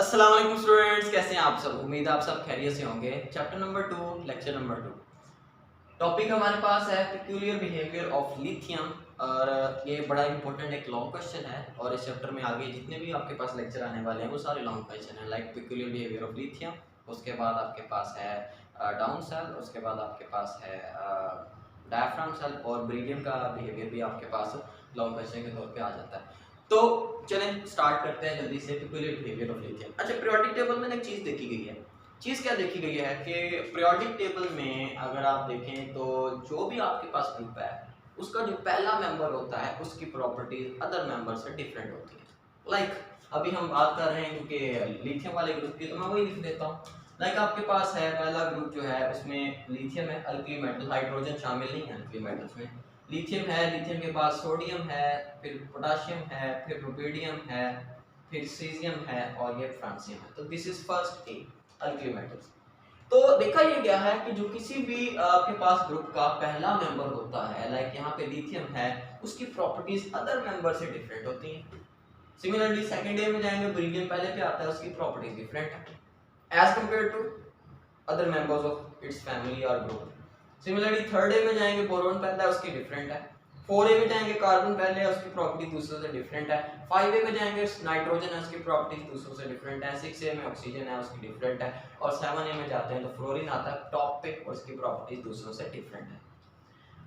अस्सलाम वालेकुम स्टूडेंट्स, कैसे हैं आप सब। उम्मीद है आप सब खैरियत से होंगे। Chapter number 2, lecture number 2। Topic हमारे पास है पेक्यूलियर बिहेवियर ऑफ लिथियम। और ये बड़ा इंपॉर्टेंट एक लॉन्ग क्वेश्चन है और इस चैप्टर में आगे जितने भी आपके पास लेक्चर आने वाले हैं वो सारे लॉन्ग क्वेश्चन हैं। Like peculiar behaviour of lithium, उसके बाद आपके पास है डाउन सेल, उसके बाद आपके पास है डायफ्राम सेल और बेरिलियम का बिहेवियर भी आपके पास लॉन्ग क्वेश्चन के तौर पे आ जाता है। तो चलें स्टार्ट करते हैं जल्दी से पेक्यूलियर बिहेवियर ऑफ लिथियम। अच्छा, पीरियोडिक टेबल में एक चीज़ देखी गई है। चीज़ क्या देखी गई है कि पीरियोडिक टेबल में अगर आप देखें तो जो भी आपके पास ग्रुप है उसका जो पहला मेंबर होता है उसकी प्रॉपर्टीज अदर मेंबर से डिफरेंट होती है। लाइक अभी हम बात कर रहे हैं क्योंकि लिथियम वाले ग्रुप की, तो मैं वही लिख देता हूँ। लाइक आपके पास है पहला ग्रुप जो है उसमें लिथियम है, अल्कली मेटल, हाइड्रोजन शामिल नहीं है अल्कली मेटल्स में। लिथियम है, लिथियम के बाद सोडियम है, फिर पोटाशियम है, फिर रुबिडियम है, फिर सीजियम है और ये फ्रांसियम है। तो this is first A alkali metals. तो देखा ये गया है कि जो किसी भी आपके पास ग्रुप का पहला मेंबर होता है, लाइक यहाँ पे लिथियम है, उसकी प्रॉपर्टीज अदर मेंबर से डिफरेंट होती हैं। सिमिलरली सेकंड ईयर में जाएंगे, बेरिलियम पहले पे आता है, उसकी प्रॉपर्टीज डिफरेंट है as compare to other members of its family और ग्रुप। सिमिलरली थर्ड ए में जाएंगे, बोरोन पहला है, उसकी डिफरेंट है। 4A में जाएंगे, कार्बन पहले है, उसकी प्रॉपर्टी दूसरों से डिफरेंट है। 5A में जाएंगे, नाइट्रोजन है, उसकी प्रॉपर्टी दूसरों से डिफरेंट है। 6A में ऑक्सीजन है, उसकी डिफरेंट है। और 7A में जाते हैं तो फ्लोरीन आता है टॉप पे और उसकी प्रॉपर्टीज दूसरों से डिफरेंट है।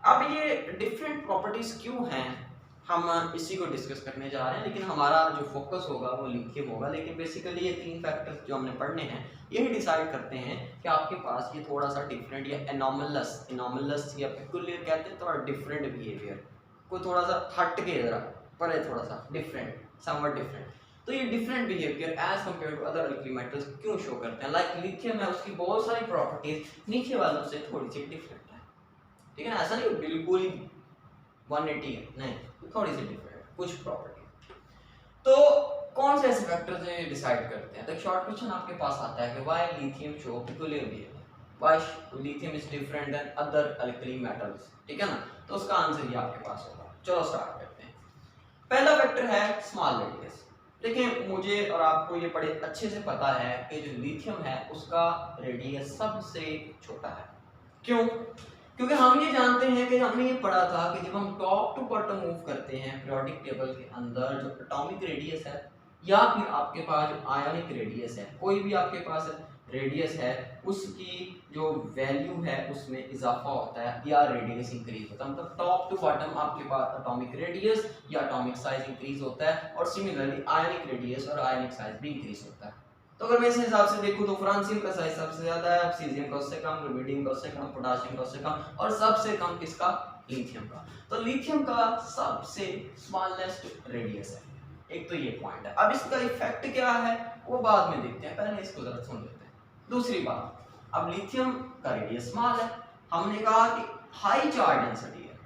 अब ये डिफरेंट प्रॉपर्टीज क्यों हैं, हम इसी को डिस्कस करने जा रहे हैं, लेकिन हमारा जो फोकस होगा वो लिथियम होगा। लेकिन बेसिकली ये तीन फैक्टर्स जो हमने पढ़ने हैं यही डिसाइड करते हैं कि आपके पास ये थोड़ा सा डिफरेंट या एनोमलस या पेक्यूलियर कहते हैं, थोड़ा डिफरेंट बिहेवियर, कोई थोड़ा सा हट के जरा पर है, थोड़ा सा डिफरेंट, समवट डिफरेंट। तो ये different behaviour as compare to other alkali metals क्यों शो करते हैं। लाइक लिथियम है, उसकी बहुत सारी प्रॉपर्टीज नीचे वालों से थोड़ी सी डिफरेंट है। ठीक है ना, ऐसा नहीं बिल्कुल ही 180 है, नहीं, थोड़ी सी डिफरेंट कुछ प्रॉपर्टी। तो कौन से ऐसे फैक्टर्स हैं डिसाइड करते हैं। तो शॉर्ट क्वेश्चन आपके पास आता है कि why lithium show peculiar behaviour, why lithium is different than other alkali metals. ठीक है ना, तो उसका आंसर ये आपके पास होगा। चलो स्टार्ट करते हैं। पहला फैक्टर है स्मॉल रेडियस। देखिए मुझे और आपको ये बड़े अच्छे से पता है कि जो लिथियम है उसका रेडियस सबसे छोटा है। क्यों? क्योंकि हम ये जानते हैं कि हमने ये पढ़ा था कि जब हम टॉप टू बॉटम मूव करते हैं पीरियोडिक टेबल के अंदर, जो एटॉमिक रेडियस है या फिर आपके पास जो आयोनिक रेडियस है, कोई भी आपके पास रेडियस है, उसकी जो वैल्यू है उसमें इजाफा होता है या रेडियस इंक्रीज होता है। मतलब टॉप टू बॉटम आपके पास एटॉमिक रेडियस या एटॉमिक साइज इंक्रीज होता है और सिमिलरली आयोनिक रेडियस और आयोनिक साइज भी इंक्रीज होता है। तो अगर मैं इस हिसाब से देखूं तो फ्रांसियम का साइज सबसे ज्यादा है, सीजियम का उससे कम, रुबिडियम का उससे कम, पोटाशियम का उससे कम और सबसे कम किसका, लिथियम का। तो लिथियम का सबसे स्मॉलेस्ट रेडियस है। एक तो ये पॉइंट है। अब इसका इफेक्ट क्या है वो बाद में देखते हैं, पहले इसको जरा सुन लेते हैं। दूसरी बात, अब लिथियम का रेडियस स्मॉल है, हमने कहा कि हाई चार्ज डेंसिटी है।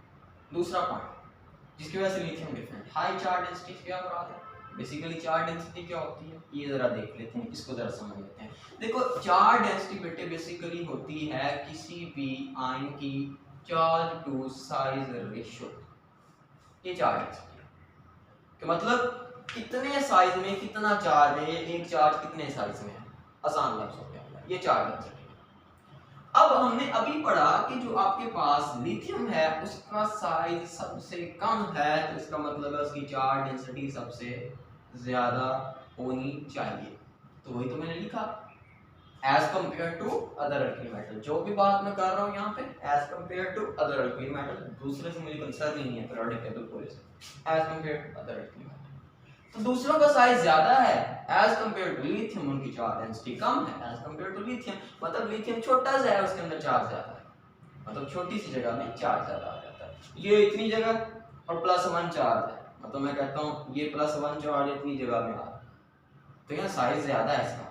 दूसरा पॉइंट जिसकी वजह से lithium different, high charge density क्या बात है। बेसिकली चार्ज डेंसिटी क्या होती है ये जरा देख लेते हैं, इसको जरा समझ लेते हैं। देखो चार्ज डेंसिटी बेटे बेसिकली होती है किसी भी आयन की चार्ज टू साइज रेशियो। ये चार्ज डेंसिटी है कि मतलब कितने साइज में कितना चार्ज है, एक चार्ज कितने साइज में है, आसान लफ्ज हो गया, ये चार्ज डेंसिटी। अब हमने अभी पढ़ा कि जो आपके पास लिथियम है उसका साइज सबसे कम है, तो इसका मतलब है उसकी चार्ज डेंसिटी सबसे ज्यादा होनी चाहिए। तो वही तो मैंने लिखा as compare to other alkali metal. जो भी बात मैं कर रहा हूँ यहाँ पे as compare to other alkali metal, दूसरे से मुझे कंसर्न नहीं है पीरियोडिक टेबल पूरे से, as compare to other alkali metal. तो दूसरों का साइज ज्यादा है एज कंपेयर टू लिथियम, उनकी चार्ज डेंसिटी कम है एज कंपेयर टू लिथियम। मतलब लिथियम छोटा सा है, उसके अंदर चार्ज ज्यादा है, मतलब छोटी सी जगह में चार्ज ज्यादा आ जाता है। ये इतनी जगह और +1 चार्ज है, मतलब मैं कहता हूँ ये +1 चार्ज इतनी जगह में आ रहा है, तो यहाँ साइज ज्यादा है इसका,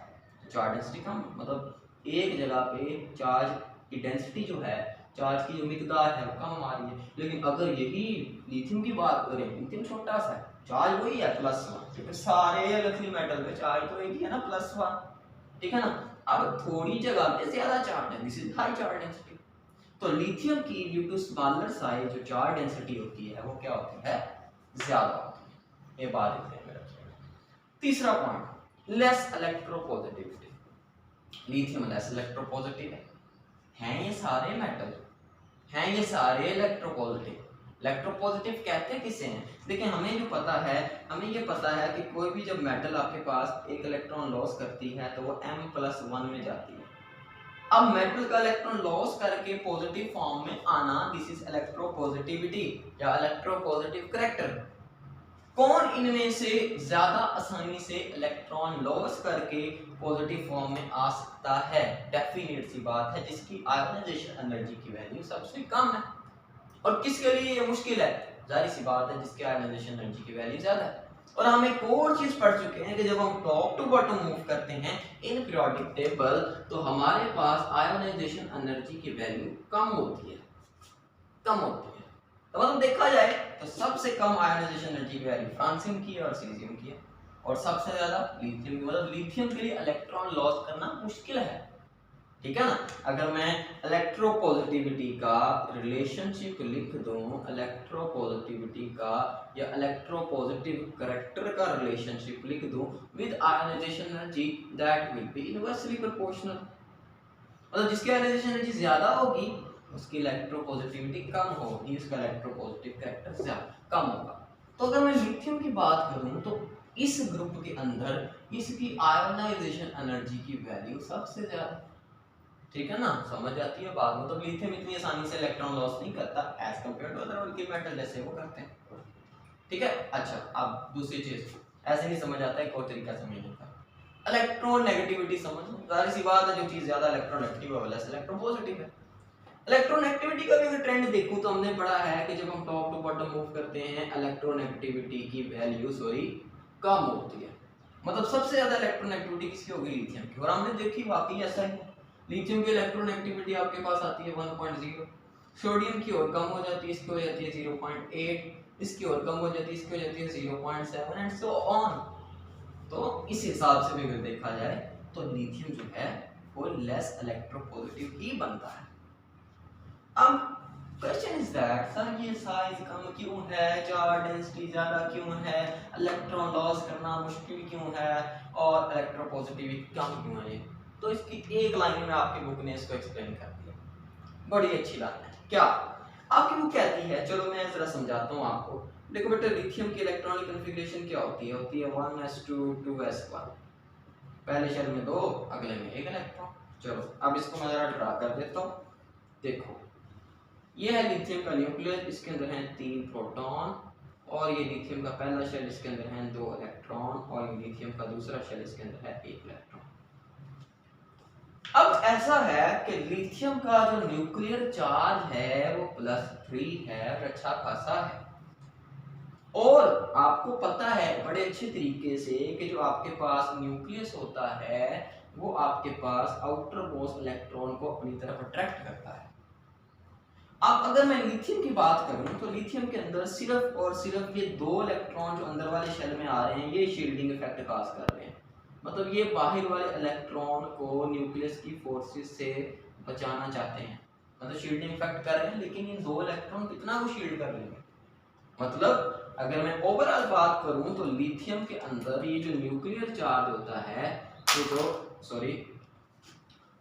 चार्ज डेंसिटी कम। मतलब एक जगह पे चार्ज की डेंसिटी जो है, चार्ज की जो मिकदार है वो कम आ रही है। लेकिन अगर यही लिथियम की बात करें, लिथियम छोटा सा है, चार्ज वही है +1, क्योंकि सारे अल्कली मेटल पे चार्ज तो एक ही है ना, +1। ठीक है ना, अब थोड़ी जगह पे ज्यादा चार्ज है, this is high charge density. तो लिथियम की ड्यू टू स्मॉलर साइज जो चार्ज डेंसिटी होती है वो क्या होती है, ज्यादा होती है। ये बात ध्यान में रखिएगा। तीसरा point, less electropositivity, lithium less electropositive है ये सारे मेटल हैं, ये सारे इलेक्ट्रोपॉजिटिव। इलेक्ट्रोपॉजिटिव कहते किसे हैं? देखिए हमें जो पता है, हमें ये पता है कि कोई भी जब मेटल आपके पास एक इलेक्ट्रॉन लॉस करती है तो वो m+1 में जाती है। अब मेटल का इलेक्ट्रॉन लॉस करके पॉजिटिव फॉर्म में आना, दिस इज इलेक्ट्रोपॉजिटिविटी या इलेक्ट्रोपॉजिटिव करैक्टर। कौन इनमें से ज्यादा आसानी से इलेक्ट्रॉन लॉस करके पॉजिटिव फॉर्म में आ सकता है? डेफिनेट सी बात है, जिसकी आयोनाइजेशन एनर्जी की वैल्यू सबसे कम है। और किसके लिए ये मुश्किल है? जाहिर सी बात है जिसकी आयोनाइजेशन एनर्जी की वैल्यू ज्यादा है। और हम एक और चीज पढ़ चुके हैं कि जब हम टॉप टू बॉटम मूव करते हैं इन पीरियोडिक टेबल तो हमारे पास आयोनाइजेशन एनर्जी की वैल्यू कम होती है, कम होती है। तो मतलब देखा जाए तो सबसे कम आयोनाइजेशन एनर्जी की वैल्यू फ्रांसियम की है और सीजियम की है, और सबसे ज्यादा लिथियम की। मतलब लिथियम के लिए इलेक्ट्रॉन लॉस करना मुश्किल है, ठीक है ना। अगर मैं इलेक्ट्रोपॉजिटिविटी का रिलेशनशिप लिख दूं, इलेक्ट्रोपॉजिटिविटी का या इलेक्ट्रोपॉजिटिव करैक्टर का रिलेशनशिप लिख दूं with ionisation energy, that will be inversely proportional. मतलब जिसकी आयोनाइजेशन एनर्जी ज्यादा होगी उसकी इलेक्ट्रोपॉजिटिविटी कम होगी, उसका इलेक्ट्रोपॉजिटिव करैक्टर ज्यादा कम होगा। तो अगर मैं लिथियम की बात करूं तो इस ग्रुप के अंदर इसकी आयोनाइजेशन एनर्जी की वैल्यू सबसे ज्यादा, ठीक है ना। समझ आती है बात। मतलब लिथियम इतनी आसानी से इलेक्ट्रॉन लॉस नहीं करता as compare to other organic metal जैसे वो करते हैं, ठीक है। अच्छा अब दूसरी चीज, ऐसे नहीं समझ आता है, एक और तरीका समझने का, इलेक्ट्रोनेगेटिविटी समझ लो। जाहिर सी बात है जो चीज ज्यादा इलेक्ट्रोनेगेटिव है वो लेस इलेक्ट्रोपॉजिटिव है। इलेक्ट्रोनेगेटिविटी का भी अगर ट्रेंड देखूं तो हमने पढ़ा है कि जब हम टॉप टू बॉटम मूव करते हैं इलेक्ट्रोनेगेटिविटी की वैल्यू कम होती है। मतलब सबसे ज्यादा इलेक्ट्रोनेगेटिविटी किसकी होगी? लिथियम की। और हमने देखी वाकई ऐसा है, लिथियम की इलेक्ट्रोनेगेटिविटी आपके पास आती है 1.0, सोडियम की और कम हो जाती है, इसकी हो जाती है 0.8, इसकी और कम हो जाती है, इसकी हो जाती है 0.7 एंड सो ऑन। तो इस हिसाब से भी अगर देखा जाए तो लिथियम जो है वो लेस इलेक्ट्रोपॉजिटिव ही बनता है। अब क्वेश्चन इज दैट सर ये साइज कम क्यों है, चार्ज डेंसिटी ज्यादा क्यों है, इलेक्ट्रॉन लॉस करना मुश्किल क्यों है और इलेक्ट्रोपॉजिटिविटी कम क्यों है? तो इसकी एक लाइन में आपकी बुक ने इसको एक्सप्लेन कर दिया, बड़ी अच्छी लाइन है। क्या आपकी बुक कहती है? चलो मैं जरा समझाता हूँ आपको। देखो बेटा लिथियम की इलेक्ट्रॉनिक कॉन्फ़िगरेशन क्या होती है? होती है 1s2 2s1, पहले शेल में 2 अगले में 1 इलेक्ट्रॉन। चलो अब इसको मैं जरा ड्रा कर देता हूँ। देखो ये है लिथियम का न्यूक्लियस, इसके अंदर हैं 3 प्रोटॉन, और ये लिथियम का पहला शेल, इसके अंदर हैं 2 इलेक्ट्रॉन, और ये लिथियम का दूसरा शेल, इसके अंदर है 1 इलेक्ट्रॉन। अब ऐसा है कि लिथियम का जो न्यूक्लियर चार्ज है वो +3 है और अच्छा खासा है। और आपको पता है बड़े अच्छे तरीके से कि जो आपके पास न्यूक्लियस होता है वो आपके पास आउटर मोस्ट इलेक्ट्रॉन को अपनी तरफ अट्रैक्ट करता है। अब अगर मैं लिथियम की बात करूं तो लिथियम के अंदर सिर्फ और सिर्फ ये 2 इलेक्ट्रॉन जो अंदर वाले शेल में आ रहे हैं ये शील्डिंग इफेक्ट काज कर रहे हैं। मतलब ये बाहर वाले इलेक्ट्रॉन को न्यूक्लियस की फोर्सेस से बचाना चाहते हैं, मतलब शील्डिंग इफेक्ट कर रहे हैं, लेकिन ये 2 इलेक्ट्रॉन कितना को शील्ड कर लेंगे? मतलब अगर मैं ओवरऑल बात करूं तो लिथियम के अंदर ये जो न्यूक्लियर चार्ज होता है,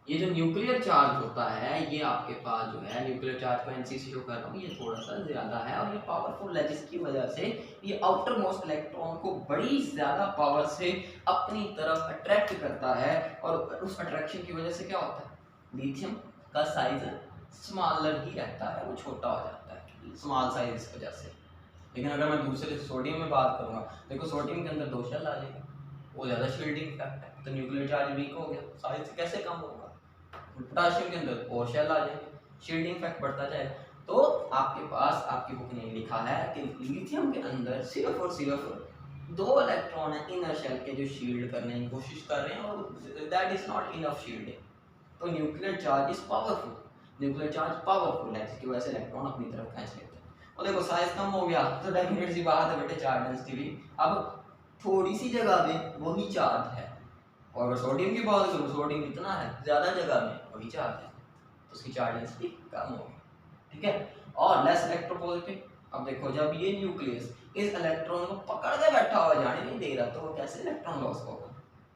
ये जो न्यूक्लियर चार्ज होता है ये आपके पास जो है, न्यूक्लियर चार्ज को NC से शो कर रहा हूँ, ये थोड़ा सा ज्यादा है और ये पावरफुल है, जिसकी वजह से ये आउटर मोस्ट इलेक्ट्रॉन को बड़ी ज्यादा पावर से अपनी तरफ अट्रैक्ट करता है। और उस अट्रैक्शन की वजह से क्या होता है? लिथियम का साइज स्मॉलर ही रहता है, वो छोटा हो जाता है, स्मॉल साइज इस वजह से। लेकिन अगर मैं दूसरे सोडियम में बात करूंगा, देखो सोडियम के अंदर 2 शेल आ जाएंगे, वो ज्यादा शील्डिंग इफेक्ट है तो न्यूक्लियर चार्ज वीक हो गया, साइज कैसे कम होगा? पोटेशियम के अंदर और शेल आ जाएंगे, शील्डिंग इफेक्ट बढ़ता जाएगा। तो आपके पास आपकी बुक ने लिखा है कि लिथियम के अंदर सिर्फ और सिर्फ 2 इलेक्ट्रॉन है इनर शेल के जो शील्ड करने की कोशिश कर रहे हैं, और that is not enough shielding. तो nuclear charge is powerful, nuclear charge powerful है, जिसकी वजह से इलेक्ट्रॉन अपनी तरफ खींच लेते हैं। और देखो साइज कम हो गया तो डेफिनेट सी बात है बेटे चार्ज डेंसिटी भी अब थोड़ी सी जगह में वही चार्ज है। और अगर सोडियम की बात करूँ, सोडियम कितना है? ज्यादा जगह में वही चार्ज है, तो उसकी चार्ज डेंसिटी कम होगी, ठीक है। और लेस इलेक्ट्रोपॉजिटिव। अब देखो जब ये न्यूक्लियस इस इलेक्ट्रॉन को पकड़ के बैठा हुआ, जाने नहीं दे रहा, तो वो कैसे इलेक्ट्रॉन लॉस होगा?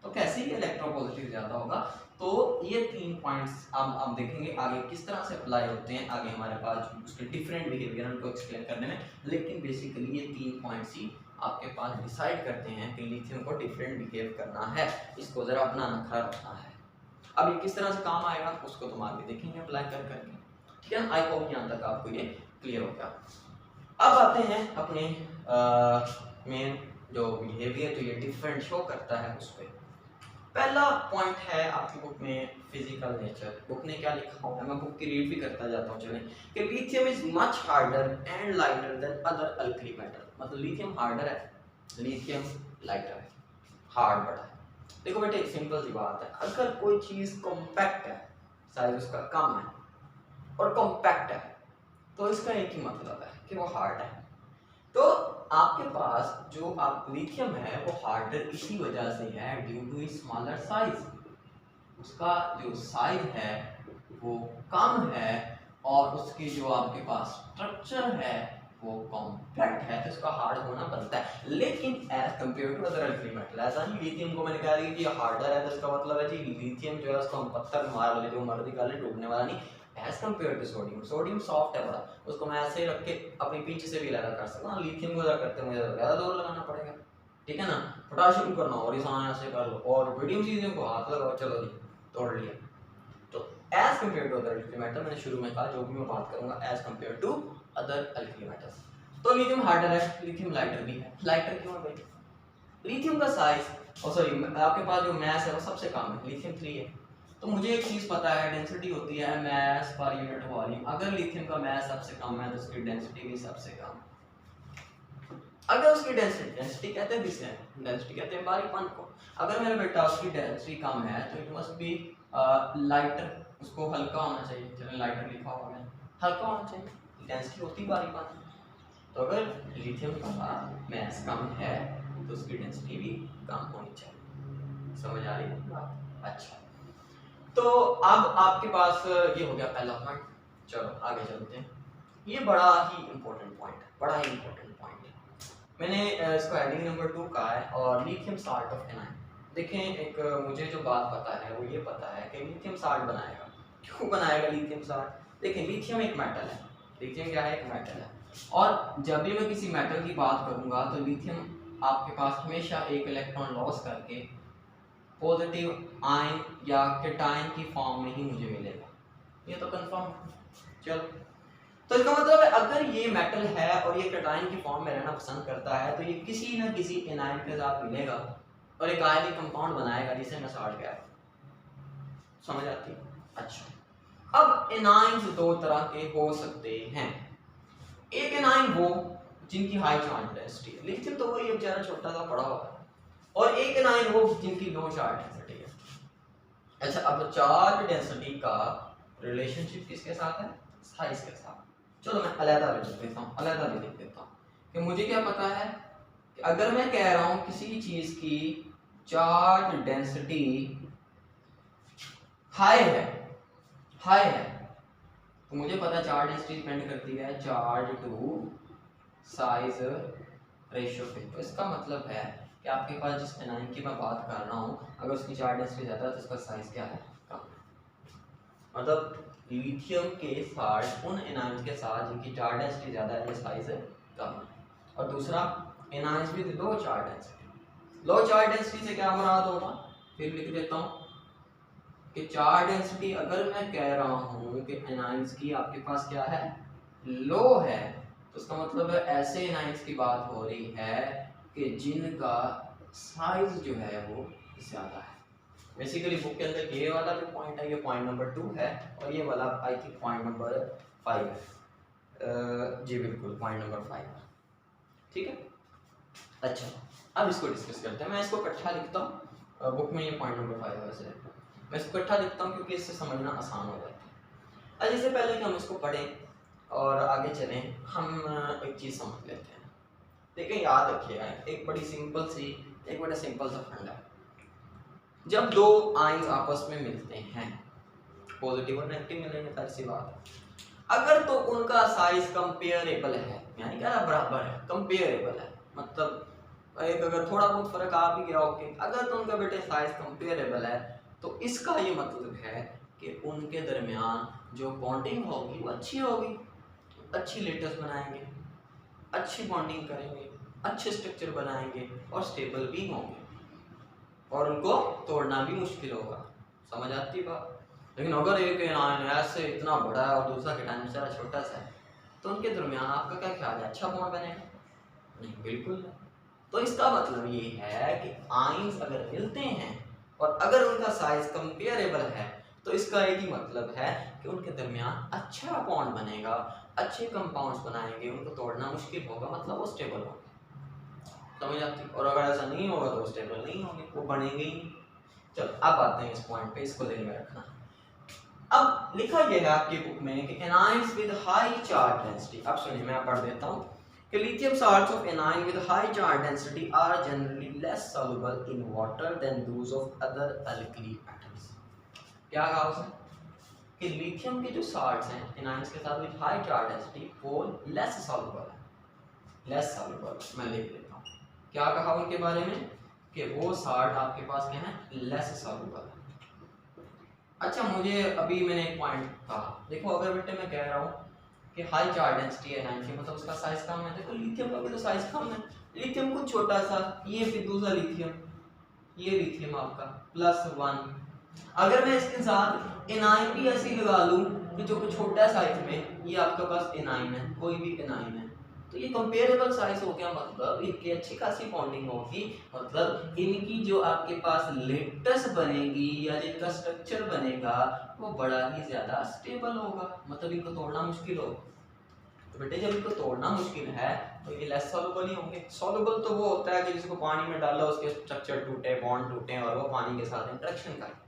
तो कैसे ही इलेक्ट्रोपॉजिटिव ज़्यादा होगा। तो ये 3 पॉइंट्स आप देखेंगे आगे किस तरह से अप्लाई होते हैं, आगे हमारे पास उसके डिफरेंट बिहेवियर उनको एक्सप्लेन करने में। लेकिन बेसिकली ये 3 पॉइंट्स ही आपके पास डिसाइड करते हैं कि लिथियम को डिफरेंट बिहेव करना है, इसको ज़रा अपना नखरा रखना है। अब ये किस तरह से काम आएगा उसको तुम आगे देखेंगे अप्लाई कर करके, ठीक है। आई होप यहाँ तक आपको ये क्लियर होगा। अब आते हैं अपने मेन जो बिहेवियर जो ये डिफरेंट शो करता है उस पर। पहला पॉइंट है आपकी बुक में फिजिकल नेचर। बुक ने क्या लिखा हुआ है, मैं बुक की रीड भी करता जाता हूँ चलें, कि lithium is much harder and lighter than other alkali metal. मतलब लिथियम हार्डर है, लिथियम लाइटर है, हार्ड बड़ा है। देखो बेटे एक सिंपल सी बात है, अगर कोई चीज कॉम्पैक्ट है, साइज उसका कम है और कॉम्पैक्ट है, तो इसका एक ही मतलब है कि वो हार्ड है। तो आपके पास जो आप लिथियम है वो हार्डर इसी वजह से है, ड्यू टू स्मॉलर साइज। उसका जो साइज है वो कम है और उसकी जो आपके पास स्ट्रक्चर है वो कॉम्पैक्ट है, तो इसका हार्ड होना बनता है। लेकिन as compare to other alkali metal, ऐसा नहीं लिथियम को मैंने कहा कि ये हार्डर है तो इसका मतलब है जी लिथियम जो है उसको हम पत्थर मार वाले जो मर्जी कर ले डूबने वाला नहीं। As compare to sodium, sodium soft है बड़ा, उसको मैं ऐसे ही रख के अपनी पीछे से भी लगा कर सकता हूँ। लिथियम को करते मुझे ज़्यादा जोर लगाना पड़ेगा, ठीक है ना। पोटाशियम करना और इसान ऐसे कर लो, और मीडियम चीज़ों को हाथ लगाओ, चलो जी तोड़ लिया। तो as compare to other alkali metal, मैंने शुरू में कहा जो भी मैं बात करूंगा as compare to other alkali metals. तो लिथियम हार्डर है, लिथियम लाइटर भी है। लाइटर क्यों है भाई? लिथियम का साइज सॉरी आपके पास जो मास है वो सबसे कम है, लिथियम 3 है। तो मुझे एक चीज पता है, डेंसिटी होती है मास पर यूनिट वॉल्यूम। अगर लिथियम का मास सबसे कम है तो उसकी डेंसिटी भी सबसे कम। अगर उसकी डेंसिटी कहते हैं किसे, डेंसिटी कहते हैं बारीकपन को। अगर मेरा बेटा उसकी डेंसिटी कम है तो इट मस्ट बी लाइटर, उसको हल्का होना चाहिए। चलो लाइटर लिखा हुआ है, हल्का होना चाहिए, डेंसिटी होती बारीकपन। तो अगर लिथियम का मास कम है तो उसकी डेंसिटी भी कम होनी चाहिए। समझ आ रही है बात? अच्छा, तो अब आपके पास ये हो गया पहला पॉइंट। चलो आगे चलते हैं। ये बड़ा ही इंपॉर्टेंट पॉइंट है, बड़ा ही इंपॉर्टेंट पॉइंट है। मैंने इसको हेडिंग नंबर 2 कहा है, और लिथियम साल्ट ऑफ एनाइन। देखें एक मुझे जो बात पता है वो ये पता है कि लिथियम साल्ट बनाएगा। क्यों बनाएगा लिथियम साल्ट? देखें लिथियम एक मेटल है, लिथियम क्या है? एक मेटल है। और जब भी मैं किसी मेटल की बात करूंगा तो लिथियम आपके पास हमेशा एक इलेक्ट्रॉन लॉस करके पॉजिटिव आयन या केटायन की फॉर्म में ही मुझे मिलेगा। ये तो कंफर्म। चलो, तो इसका मतलब है अगर ये मेटल है और ये केटायन की फॉर्म में रहना पसंद करता है तो ये किसी न किसी एनायन के साथ मिलेगा और एक आयनिक कंपाउंड बनाएगा जिसे मैं साल्ट कहता हूं। समझ आती है? अच्छा, अब एनायंस दो तरह के हो सकते हैं। एक एनायन वो जिनकी हाई चार्ज डेंसिटी है, लिथियम तो वही बेचारा छोटा सा पड़ा हुआ है, और एक एनायन वो जिनकी लो चार्ज डेंसिटी है। अच्छा, अब चार्ज डेंसिटी का रिलेशनशिप किसके साथ है? साइज के साथ। चलो मैं अलग लिख देता हूँ, अलग लिख देता हूँ कि मुझे क्या पता है कि अगर मैं कह रहा हूँ किसी चीज की चार्ज डेंसिटी हाई है, हाई है, तो मुझे पता है चार्ज डेंसिटी डिपेंड करती है चार्ज टू साइज रेशियो पे। तो इसका मतलब है कि आपके पास जिस एनायन की मैं बात कर रहा हूँ अगर उसकी चार्ज डेंसिटी ज़्यादा है तो उसका साइज क्या है? कम। मतलब लिथियम के साथ उन एनायंस के साथ जिनकी चार्ज डेंसिटी ज़्यादा है, साइज कम है। और दूसरा anions with low charge density. Low charge density से क्या मुराद होगा? फिर लिख देता हूँ कि चार्ज डेंसिटी अगर मैं कह रहा हूँ कि एनायंस की आपके पास क्या है? लो है, तो उसका मतलब है ऐसे एनायंस की बात हो रही है कि जिनका साइज जो है वो ज़्यादा है। बेसिकली बुक के अंदर ये वाला जो पॉइंट है ये पॉइंट नंबर 2 है, और ये वाला आई थिंक पॉइंट नंबर 5 है। जी बिल्कुल पॉइंट नंबर 5 है, ठीक है। अच्छा, अब इसको डिस्कस करते हैं। मैं इसको इकट्ठा लिखता हूँ, बुक में ये पॉइंट नंबर 5 है वैसे, मैं इसको इकट्ठा लिखता हूँ क्योंकि इससे समझना आसान हो जाता है। अब इससे पहले कि हम इसको पढ़ें और आगे चलें, हम एक चीज़ समझ लेते हैं। देखिए याद रखिएगा, एक बड़ी सिंपल सी, एक बड़ा सिंपल सा फंडा है। जब दो आयंस आपस में मिलते हैं, पॉजिटिव और नेगेटिव मिलेंगे, तारी सी बात है। अगर तो उनका साइज कंपेयरेबल है, यानी क्या बराबर है, कंपेयरेबल है, मतलब एक अगर थोड़ा बहुत फर्क आ भी गया ओके, अगर तो उनका बेटे साइज कंपेरेबल है तो इसका ये मतलब है कि उनके दरमियान जो बॉन्डिंग होगी वो अच्छी होगी, अच्छी लेटेस्ट बनाएंगे, अच्छी बॉन्डिंग करेंगे, अच्छे स्ट्रक्चर बनाएंगे और स्टेबल भी होंगे और उनको तोड़ना भी मुश्किल होगा। समझ आती है बात? लेकिन अगर एक एनायन ऐसे इतना बड़ा है और दूसरा केटायन बेचारा छोटा सा है तो उनके दरमियान आपका क्या ख्याल है, अच्छा बॉन्ड बनेगा? नहीं, बिल्कुल नहीं। तो इसका मतलब ये है कि आयंस अगर मिलते हैं और अगर उनका साइज कंपेरेबल है तो इसका एक ही मतलब है कि उनके दरमियान अच्छा बॉन्ड बनेगा, अच्छे कंपाउंड्स बनाएंगे, उनको तोड़ना मुश्किल होगा, मतलब वो स्टेबल होंगे। समझ आती? और अगर ऐसा नहीं होगा तो स्टेबल नहीं होंगे, वो बनेंगे ही नहीं। चलो अब आते हैं इस पॉइंट पे, इसको ध्यान में रखना। अब लिखा गया है आपकी बुक में कि anions with high charge density, अब सुनिए मैं पढ़ देता हूँ कि lithium salts of anion with high charge density are generally less soluble in water than those of other alkali metals। क्या कहा उसने कि लिथियम के जो साल्ट्स हैं एनायंस के साथ विद हाई चार्ज डेंसिटी वो लेस सॉल्युबल है, लेस सॉल्युबल। मैं लिख देता हूँ क्या कहा उनके बारे में कि वो साल्ट आपके पास क्या है, लेस सॉल्युबल है। अच्छा मुझे अभी मैंने एक पॉइंट कहा, देखो अगर बेटे मैं कह रहा हूँ कि हाई चार्ज डेंसिटी है 90, मतलब उसका साइज कम है, देखो लिथियम का भी तो साइज कम है, लिथियम कुछ छोटा सा, ये फिर दूसरा लिथियम, ये लिथियम आपका +1। अगर मैं इसके साथ एनाइन भी ऐसे ही लगा लूं कि जो कुछ छोटा साइज में, ये आपका पास एनाइन है, कोई भी एनाइन है, तो ये कंपेरेबल साइज हो गया, मतलब इनकी अच्छी खासी बॉन्डिंग होगी, मतलब इनकी जो आपके पास लेटेस्ट बनेगी या जिनका स्ट्रक्चर बनेगा वो बड़ा ही ज्यादा स्टेबल होगा, मतलब इनको तोड़ना मुश्किल होगा। तो बेटे जब इनको तोड़ना मुश्किल है तो ये लेस सॉल्युबल ही होंगे। सॉल्युबल तो वो होता है कि जिसको पानी में डाला उसके स्ट्रक्चर टूटे, बॉन्ड टूटे और वो पानी के साथ इंटरेक्शन करे।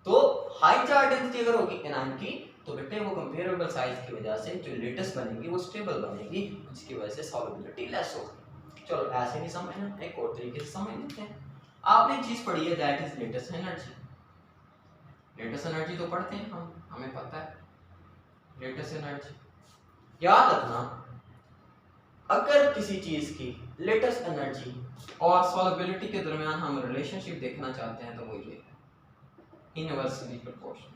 तो हाई चार्ज डेंसिटी अगर होगी एनायन की तो बेटे वो कंपेरेबल साइज की वजह से जो लेटेस्ट बनेगी वो स्टेबल बनेगी, जिसकी वजह से सॉल्युबिलिटी लेस होगी। चलो ऐसे नहीं समझना, एक और तरीके से समझ लेते हैं। आपने एक चीज पढ़ी है that is latest energy. Latest energy तो पढ़ते हैं हम, हमें पता है लेटेस्ट एनर्जी। याद रखना अगर किसी चीज की लेटेस्ट एनर्जी और सॉल्युबिलिटी के दरमियान हम रिलेशनशिप देखना चाहते हैं तो वो ये है इनवर्सली प्रोपोर्शनल।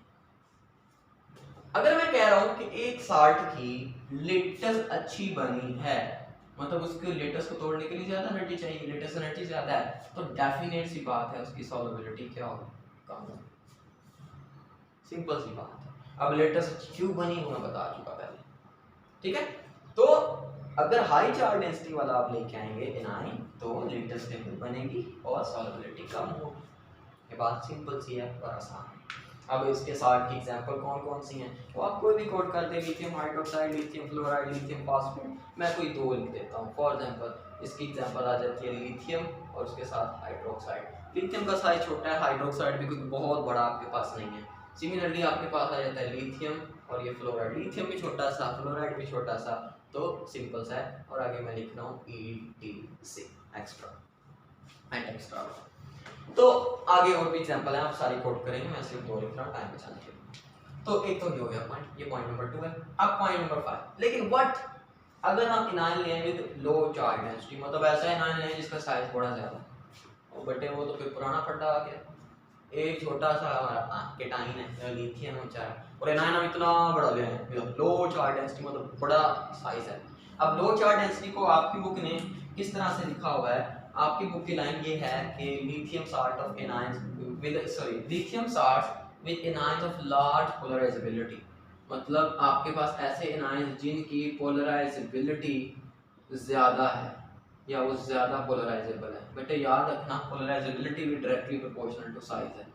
अगर मैं कह रहा हूं कि एक साल्ट की लेटेस्ट अच्छी बनी है, मतलब उसके लेटेस्ट को तोड़ने के लिए ज्यादा एनर्जी चाहिए, लेटेस्ट एनर्जी ज्यादा है, तो डेफिनेट सी बात है उसकी सॉल्युबिलिटी क्या होगी, कम होगी। सिंपल सी बात है। अब लेटेस्ट क्यों बनी वो मैं बता चुका पहले, ठीक है। तो अगर हाई चार्ज डेंसिटी वाला आप लेके आएंगे एनाइन तो लेटेस्ट स्टेबल बनेगी और सॉल्युबिलिटी कम होगी। ये बात सिंपल सी है और आसान है। अब इसके साथ की एग्जांपल कौन कौन सी हैं, तो आप कोई भी कोड कर दे, lithium hydroxide, lithium fluoride, lithium phosphate, मैं कोई दो लिख देता हूँ। फॉर एग्जांपल इसकी एग्जांपल आ जाती है लिथियम और उसके साथ हाइड्रोक्साइड। लिथियम का साइज छोटा है, हाइड्रोक्साइड भी कोई बहुत बड़ा आपके पास नहीं है। सिमिलरली आपके पास आ जाता है लिथियम और ये फ्लोराइड, लिथियम भी छोटा सा, फ्लोराइड भी छोटा सा, तो सिंपल सा है। और आगे मैं लिख रहा हूँ ETC एक्स्ट्रा एंड एक्स्ट्रा। तो आगे और भी एग्जांपल है, आप सारी कोड करेंगे, मैं सिर्फ दो लिख रहा हूँ टाइम बचाने के लिए। तो एक तो ये हो गया पॉइंट, ये पॉइंट नंबर 2 है। अब पॉइंट नंबर 5, लेकिन व्हाट अगर हम एनायन लें विद लो चार्ज डेंसिटी, मतलब ऐसा एनायन लें जिसका साइज बड़ा ज्यादा, और बटे वो तो फिर पुराना पड्डा आ गया। एक छोटा सा केटाइन है लिथियम बेचारा, और एनायन हम इतना बड़ा ले आए हैं लो चार्ज डेंसिटी, मतलब बड़ा साइज है। अब लो चार्ज डेंसिटी को आपकी बुक ने किस तरह से लिखा हुआ है, आपकी बुक की लाइन ये है कि lithium salt of anions with lithium salt with anions of large polarisability, मतलब आपके पास ऐसे एनायंस जिनकी पोलराइजेबिलिटी ज्यादा है या वो ज्यादा पोलराइजेबल है। बेटे याद रखना पोलराइजेबिलिटी भी डायरेक्टली प्रोपोर्शनल टू साइज है।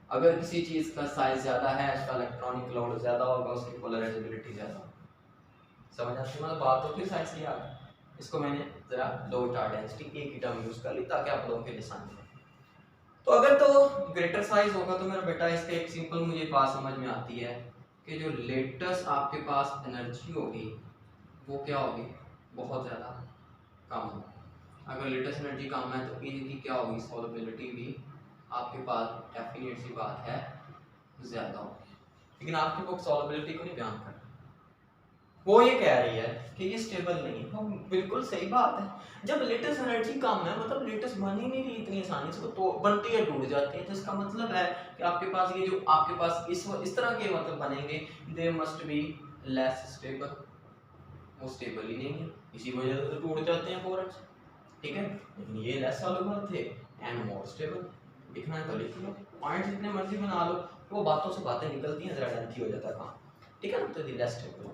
अगर किसी चीज का साइज ज्यादा है, उसका इलेक्ट्रॉनिक लोड ज्यादा होगा, उसकी पोलराइजेबिलिटी ज्यादा होगी। समझ आती है, मतलब बात होती है साइज की। याद इसको मैंने जरा लो चार्ज डेंसिटी एक ही टर्म यूज कर ली ताकि आप लोगों के लिए आसान हो। तो अगर तो ग्रेटर साइज होगा तो मेरा बेटा इसका एक सिंपल मुझे बात समझ में आती है कि जो लेटेस्ट आपके पास एनर्जी होगी वो क्या होगी, बहुत ज़्यादा कम होगी। अगर लेटेस्ट एनर्जी कम है तो इनकी क्या होगी, सॉल्युबिलिटी भी आपके पास डेफिनेट सी बात है ज़्यादा होगी। लेकिन आपकी बुक सॉल्युबिलिटी को नहीं बयान कर रहा, वो ये कह रही है कि ये स्टेबल नहीं है। हम बिल्कुल सही बात है। जब लेटेस्ट एनर्जी कम है मतलब लेटेस्ट बन ही नहीं रही इतनी आसानी से, तो बनती है टूट जाती है, तो इसका मतलब है कि आपके पास ये जो आपके पास इस तरह के मतलब बनेंगे, they must be less stable, वो स्टेबल ही नहीं है, इसी वजह से तो टूट जाते हैं फौरन से। ठीक है, लेकिन ये लेस सॉल्युबल थे एंड मोर स्टेबल। लिखना है तो लिख लो, पॉइंट जितने मर्जी बना लो, वो बातों से बातें निकलती हैं, जरा लेंथी हो जाता है काम। ठीक है ना, तो लेस स्टेबल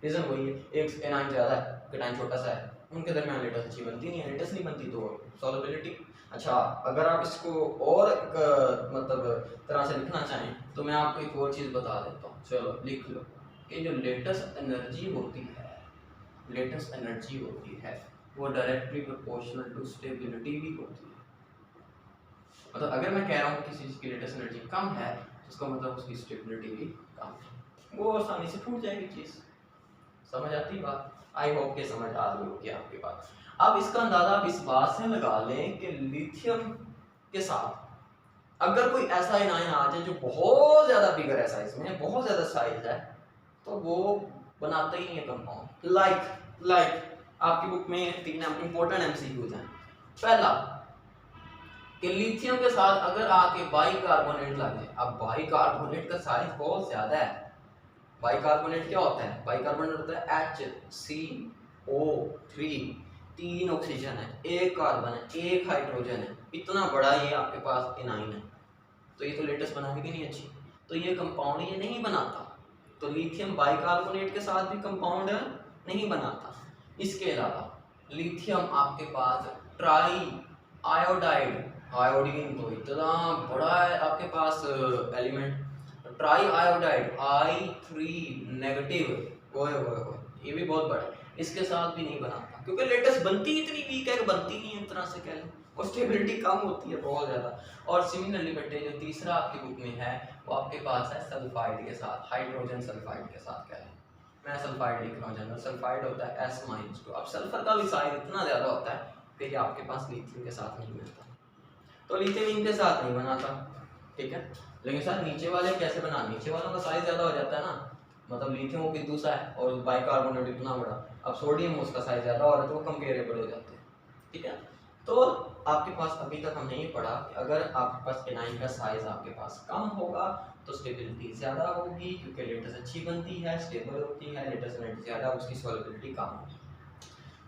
रीजन वही है, एक एनाइन ज़्यादा है, केटाइन छोटा सा है, उनके दरमियान लेटेस्ट अच्छी बनती नहीं है, लेटेस्ट नहीं बनती तो सॉल्युबिलिटी। अच्छा, अगर आप इसको और मतलब तरह से लिखना चाहें तो मैं आपको एक और चीज़ बता देता हूँ, चलो लिख लो कि जो लेटेस्ट एनर्जी होती है, लेटेस्ट एनर्जी होती है वो डायरेक्टली प्रोपोर्शनल टू स्टेबिलिटी भी होती है। मतलब अगर मैं कह रहा हूँ किसी चीज़ की लेटेस्ट एनर्जी कम है तो उसका मतलब उसकी स्टेबिलिटी भी कम है, वो आसानी से टूट जाएगी चीज़। समझ आती बात? आई होप के समझ आ रही होगी आपके पास। अब इसका अंदाजा आप इस बात से लगा लें कि लिथियम के साथ अगर कोई ऐसा एनायन आ जाए जो बहुत ज़्यादा बिगर है साइज में, बहुत ज़्यादा साइज है, तो वो बनाता ही नहीं है कंपाउंड। लाइक आपकी बुक में 3 इंपॉर्टेंट एमसीक्यूज हैं। पहला कि लिथियम के साथ अगर आके बाइकार्बोनेट लग जाए, अब बाइकार्बोनेट का साइज बहुत ज़्यादा है। बाइकार्बोनेट क्या होता है? बाइकार्बोनेट होता है HCO3, 3 ऑक्सीजन है, 1 कार्बन है, 1 हाइड्रोजन है, इतना बड़ा ये आपके पास एनाइन है, तो ये तो लेटेस्ट बनाने की नहीं अच्छी, तो ये कंपाउंड ये नहीं बनाता। तो लिथियम बाइकार्बोनेट के साथ भी कंपाउंड नहीं बनाता। इसके अलावा लिथियम आपके पास ट्राई आयोडाइड, आयोडीन तो इतना बड़ा है आपके पास element, triiodide I3 negative, ओए ओए ओए, ये भी बहुत बड़ा है, इसके साथ भी नहीं बनाता क्योंकि लेटेस्ट बनती इतनी वीक है कि बनती नहीं है, इस तरह से कह लें, और स्टेबिलिटी कम होती है बहुत ज़्यादा। और सिमिलरली बेटे जो तीसरा आपकी बुक में है वो आपके पास है सल्फाइड के साथ, हाइड्रोजन सल्फाइड के साथ कह लें। मैं सल्फाइड लिख रहा हूँ, जनरल सल्फाइड होता है S-2। अब सल्फर का भी साइज इतना ज़्यादा होता है कि ये आपके पास लिथियम के साथ नहीं मिलता, तो लिथियम इनके साथ नहीं बनाता। ठीक है, लेकिन सर नीचे वाले कैसे बना, नीचे वालों का साइज ज़्यादा हो जाता है ना, मतलब लिथियम वो बिंदु सा है और बाइकार्बोनेट इतना बड़ा, अब सोडियम उसका साइज ज़्यादा हो रहा है तो वो कंपेरेबल हो जाते हैं। ठीक है, तो आपके पास अभी तक हमने ये पढ़ा कि अगर आपके पास एनाइन का साइज आपके पास कम होगा तो स्टेबिलिटी ज़्यादा होगी, क्योंकि लेटेस्ट अच्छी बनती है, स्टेबल होती है, लेटेस्ट एनर्जी ज़्यादा, उसकी सॉल्युबिलिटी कम होगी।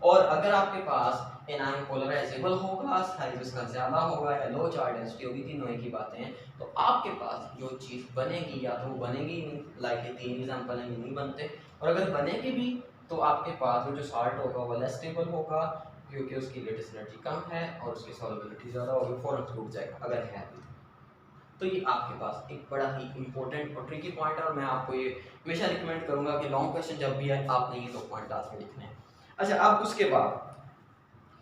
और अगर आपके पास एनाइन पोलराइजेबल होगा, साइज उसका ज़्यादा होगा या लो चार्ज डेंसिटी होगी, तीनों एक ही बातें हैं, तो आपके पास जो चीज़ बनेगी या तो वो बनेगी नहीं, लाइक ये 3 एग्जाम्पल हैं, नहीं बनते, और अगर बनेगी भी तो आपके पास वो जो साल्ट होगा वो लेस स्टेबल होगा, क्योंकि उसकी लेटेस्ट एनर्जी कम है और उसकी सॉल्युबिलिटी ज़्यादा होगी, फौरन टूट जाएगा अगर है भी। तो ये आपके पास एक बड़ा ही इंपॉर्टेंट और ट्रिकी पॉइंट है, और मैं आपको ये हमेशा रिकमेंड करूंगा कि लॉन्ग क्वेश्चन जब भी है आपने ये 2 पॉइंट लास्ट में लिखने हैं। अच्छा, अब उसके बाद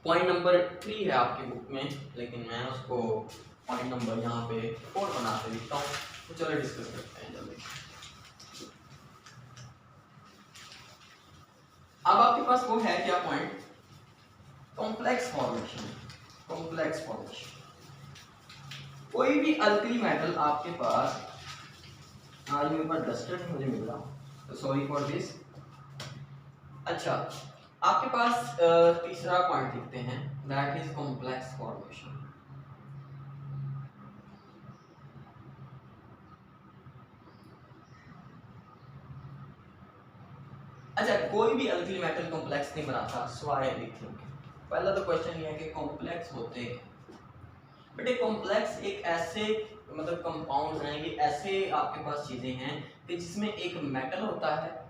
पॉइंट नंबर 3 है आपकी बुक में, लेकिन मैं उसको पॉइंट नंबर यहाँ पे 4 बना के लिखता हूँ, तो चलो डिस्कस करते हैं जल्दी। अब आपके पास वो है क्या point, complex formation. Complex formation, कोई भी अल्कली मेटल आपके पास, आज मेरे पास डस्टर मुझे मिल रहा, तो सॉरी फॉर दिस। अच्छा, आपके पास तीसरा पॉइंट लिखते हैं, दैट इज कॉम्प्लेक्स फॉर्मेशन। अच्छा, कोई भी अल्कली मेटल कॉम्प्लेक्स नहीं बनाता सिवाय लिथियम के। पहला तो क्वेश्चन ये है कि कॉम्प्लेक्स होते हैं, बट ये कॉम्प्लेक्स एक ऐसे मतलब कंपाउंड हैं, ये ऐसे आपके पास चीजें हैं कि जिसमें एक मेटल होता है,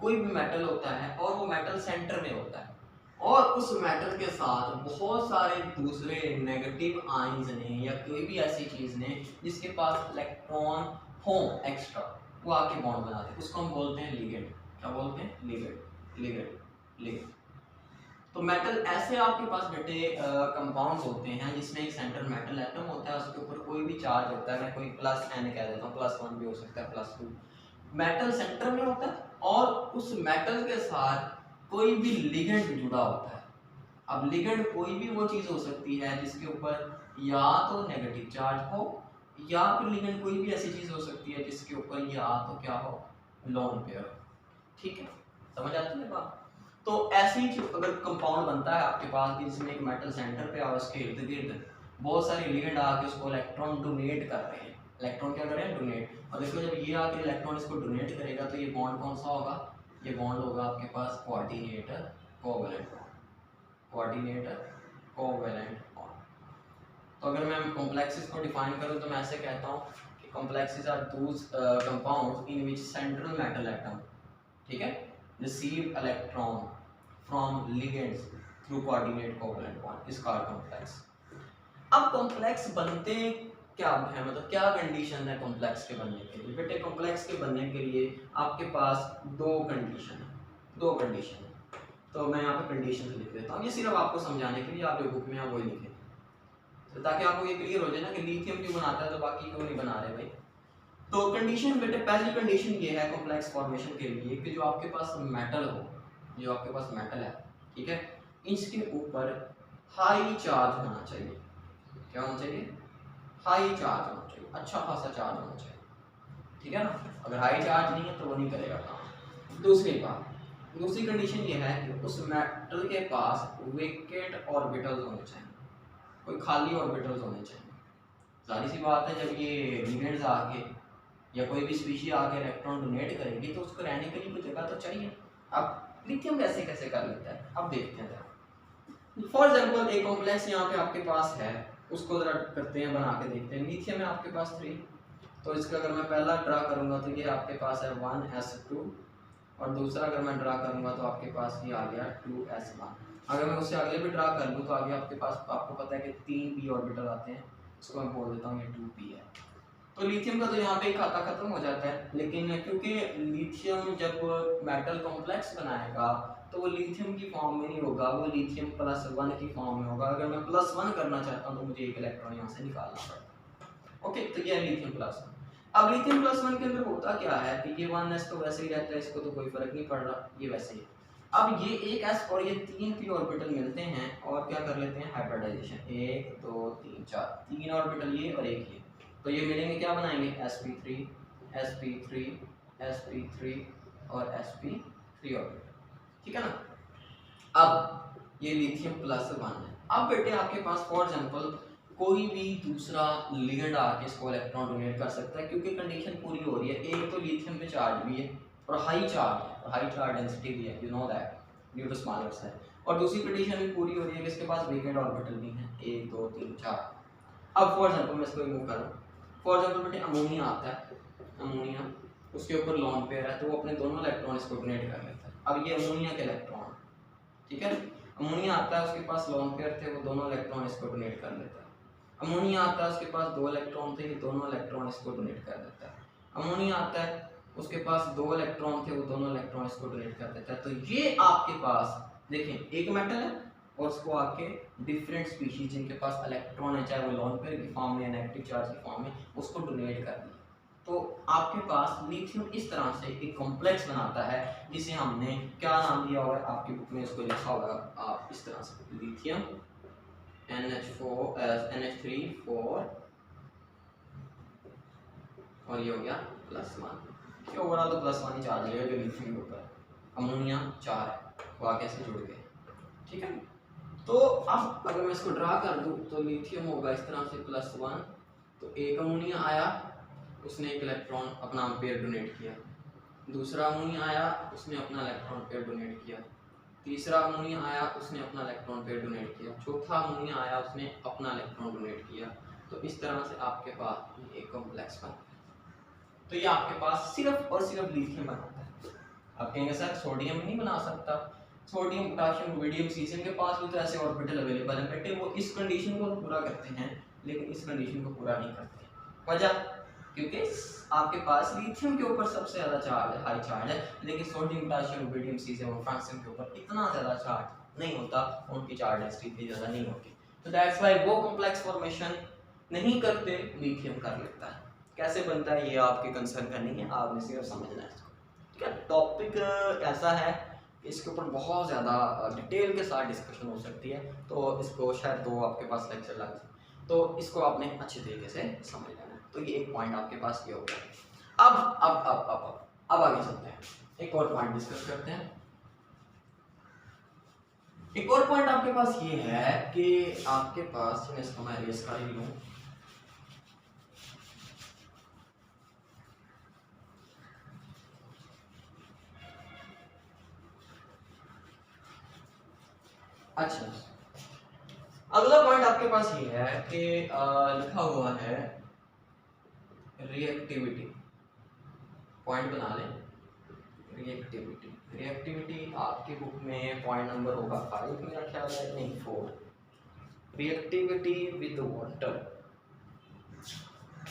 कोई भी मेटल होता है और वो मेटल सेंटर में होता है, और उस मेटल के साथ बहुत सारे दूसरे नेगेटिव आयंस ने या कोई भी ऐसी चीज ने जिसके पास इलेक्ट्रॉन हो एक्स्ट्रा, वो आके बॉन्ड बनाते हैं, उसको हम बोलते हैं लिगेंड। क्या बोलते हैं? लिगेंड। लिगेंड लिगेंड तो मेटल ऐसे आपके पास बेटे कंपाउंड होते हैं जिसमें एक सेंट्रल मेटल एटम होता है, उसके ऊपर कोई भी चार्ज होता है, मैं कोई प्लस n कह देता हूँ, +1 भी हो सकता है, +2, मेटल सेंटर में होता है और उस मेटल के साथ कोई भी लिगेंड जुड़ा होता है। अब लिगेंड कोई भी वो चीज़ हो सकती है जिसके ऊपर या तो नेगेटिव चार्ज हो, या फिर लिगेंड कोई भी ऐसी चीज़ हो सकती है जिसके ऊपर या तो क्या हो, लोन पेयर। ठीक है, समझ आती है बात? तो ऐसे ही जो अगर कंपाउंड बनता है आपके पास कि जिसमें एक मेटल सेंटर पे और उसके इर्द गिर्द बहुत सारे लिगेंड आके उसको इलेक्ट्रॉन डोनेट कर रहे हैं, इलेक्ट्रॉन क्या कर रहे हैं, डोनेट। और देखो जब ये आके इलेक्ट्रॉन इसको डोनेट करेगा तो ये बॉन्ड कौन सा होगा, ये बॉन्ड होगा आपके पास coordinate covalent bond, coordinate covalent bond. तो अगर मैं कॉम्प्लेक्सेस को डिफाइन करूं तो मैं ऐसे कहता हूं कि complexes are those compounds in which central metal atom, ठीक है, receive electron from ligands through coordinate covalent bond is called complex. अब कॉम्प्लेक्स बनते क्या है, मतलब क्या कंडीशन है कॉम्प्लेक्स के बनने के लिए? बेटे कॉम्प्लेक्स के बनने के लिए आपके पास दो कंडीशन है, दो कंडीशन है। तो मैं यहाँ पे कंडीशन लिख देता हूँ, ये सिर्फ आपको समझाने के लिए, आप जो बुक में है वही लिखें, तो ताकि आपको ये क्लियर हो जाए ना कि लिथियम क्यों बनाता है तो बाकी क्यों नहीं बना रहे भाई। तो कंडीशन बेटे, पहली कंडीशन ये है कॉम्प्लेक्स फॉर्मेशन के लिए कि जो आपके पास मेटल हो, जो आपके पास मेटल है, ठीक है, इसके ऊपर हाई चार्ज होना चाहिए। क्या होना चाहिए? हाई चार्ज होना चाहिए, अच्छा खासा चार्ज होना चाहिए, ठीक है ना। अगर हाई चार्ज नहीं है तो वो नहीं करेगा काम। दूसरी बात, दूसरी कंडीशन ये है कि उस मेटल के पास वेकेंट ऑर्बिटल्स होने चाहिए, कोई खाली ऑर्बिटल्स होने चाहिए। जाहिर सी बात है जब ये लिगेंड्स आके या कोई भी स्पीशी आके इलेक्ट्रॉन डोनेट करेगी तो उसको रहने के लिए कोई जगह तो चाहिए। अब लिथियम कैसे कैसे कर लेता है, अब देखते हैं जरा। फॉर एग्जांपल एक कॉम्प्लेक्स यहाँ पे आपके पास है, उसको जरा करते हैं, बना के देखते हैं। लिथियम है आपके पास 3, तो इसका अगर मैं पहला ड्रा करूंगा तो ये आपके पास है 1s2, और दूसरा अगर मैं ड्रा करूंगा तो आपके पास ये आ गया 2s1। अगर मैं उससे आगे भी ड्रा कर लूँ तो आगे आपके पास, आपको पता है कि 3 p ऑर्बिटल आते हैं, इसको मैं बोल देता हूँ ये 2p है। तो लिथियम का तो यहाँ पे खाता खत्म हो जाता है, लेकिन क्योंकि लिथियम जब मेटल कॉम्प्लेक्स बनाएगा तो वो लिथियम की फॉर्म में नहीं होगा, वो लिथियम +1 की फॉर्म में होगा। अगर मैं +1 करना चाहता हूँ तो मुझे एक इलेक्ट्रॉन यहाँ से निकालना पड़ेगा। ओके, तो ये है लिथियम +1। अब लिथियम +1 के अंदर होता क्या है कि ये 1s तो वैसे ही रहता है, इसको तो कोई फर्क नहीं पड़ रहा, ये वैसे ही। अब ये एक s और ये 3 p ऑर्बिटल मिलते हैं और क्या कर लेते हैं, हाइब्रिडाइजेशन, 1 2 3 4, 3 ऑर्बिटल ये और एक ये, तो ये मिलेंगे, क्या बनाएंगे, sp3 sp3 sp3 और sp3 ऑर्बिटल, ठीक है ना। अब ये लिथियम +1 है। अब बेटे आपके पास फॉर एग्जांपल कोई भी दूसरा लिगेंड आके इसको इलेक्ट्रॉन डोनेट कर सकता है, क्योंकि कंडीशन पूरी हो रही है। एक तो लिथियम पे चार्ज भी है और हाई चार्ज है, और हाई चार्ज डेंसिटी भी है, you know that, due to smaller size. और दूसरी कंडीशन भी पूरी हो रही है कि इसके पास वेकेंट ऑर्बिटल भी है, 1 2 3 4। अब फॉर एग्जांपल मैं इसको रिमूव करूँ, फॉर एग्जांपल बेटे अमोनिया आता है, अमोनिया, उसके ऊपर लोन पेयर है तो वो अपने दोनों इलेक्ट्रॉन इसको डोनेट कर लेता है। अब ये अमोनिया के इलेक्ट्रॉन, ठीक है, अमोनिया आता है, उसके पास लोन पेयर थे, वो दोनों इलेक्ट्रॉन इसको डोनेट कर लेता है। अमोनिया आता है, उसके पास 2 इलेक्ट्रॉन थे, ये दोनों इलेक्ट्रॉन इसको डोनेट कर देता है। अमोनिया आता है, उसके पास 2 इलेक्ट्रॉन थे, वो दोनों इलेक्ट्रॉन इसको डोनेट कर देता है। तो ये आपके पास देखें एक मेटल है और उसको आके डिफरेंट स्पीशीज जिनके पास इलेक्ट्रॉन है, चाहे वो लोन पेयर की फॉर्म में या नेगेटिव चार्ज की फॉर्म में, उसको डोनेट कर दिया। तो आपके पास लिथियम इस तरह से एक कॉम्प्लेक्स बनाता है जिसे हमने क्या नाम दिया हुआ है, आपकी बुक में इसको लिखा होगा आप इस तरह से, लिथियम NH3 4 और ये हो गया +1। कि ओवरऑल तो +1 ही चार्ज लेगा जो लिथियम के ऊपर, अमोनिया 4 है, वो आगे से जुड़ गए, ठीक है। तो अब अगर मैं इसको ड्रा कर दूं तो लिथियम होगा इस तरह से +1, तो एक अमोनिया आया, उसने एक इलेक्ट्रॉन अपना पेयर डोनेट किया, दूसरा अमोनिया आया, उसने अपना इलेक्ट्रॉन पेयर डोनेट किया, तीसरा अमोनिया आया, उसने अपना इलेक्ट्रॉन पेयर डोनेट किया, चौथा अमोनिया आया, उसने अपना इलेक्ट्रॉन डोनेट किया। तो इस तरह से आपके पास एक कॉम्प्लेक्स बन गया। तो ये आपके पास सिर्फ और सिर्फ लिथियम बनाता है। आप कहेंगे सर सोडियम नहीं बना सकता, सोडियम पोटाशियम रुबिडियम सीजियम के पास भी तो ऐसे ऑर्बिटल अवेलेबल है बेटे, वो इस कंडीशन को तो पूरा करते हैं लेकिन इस कंडीशन को पूरा नहीं करते। वजह, क्योंकि आपके पास लिथियम के ऊपर सबसे ज्यादा चार्ज है, हाई चार्ज है, लेकिन सोडियम पोटाशियम रुबिडियम सीजियम और फ्रांसियम के ऊपर इतना ज्यादा चार्ज नहीं होता, उनकी चार्ज डेंसिटी इतनी ज्यादा नहीं होती। तो दैट्स व्हाई वो कॉम्प्लेक्स फॉर्मेशन नहीं करते, लिथियम कर लेता है। कैसे बनता है ये आपके कंसर्न का नहीं है, आपने सिर्फ समझना है इसको, ठीक है। टॉपिक ऐसा है, इसके ऊपर बहुत ज़्यादा डिटेल के साथ डिस्कशन हो सकती है, तो इसको शायद 2 आपके पास लेक्चर लग जाए, तो इसको आपने अच्छे तरीके से समझ लेना है। तो ये एक पॉइंट आपके पास ये हो गया। अब आगे चलते हैं, एक और पॉइंट डिस्कस करते हैं। एक और पॉइंट आपके पास ये है कि आपके पास, मैं इसको मैं रेस कर ही लूं, अच्छा अगला पॉइंट आपके पास ये है कि लिखा हुआ है रिएक्टिविटी, पॉइंट बना लें रिएक्टिविटी। रिएक्टिविटी आपकी बुक में पॉइंट नंबर होगा 5 मेरा ख्याल है, नहीं 4। रिएक्टिविटी विद वाटर,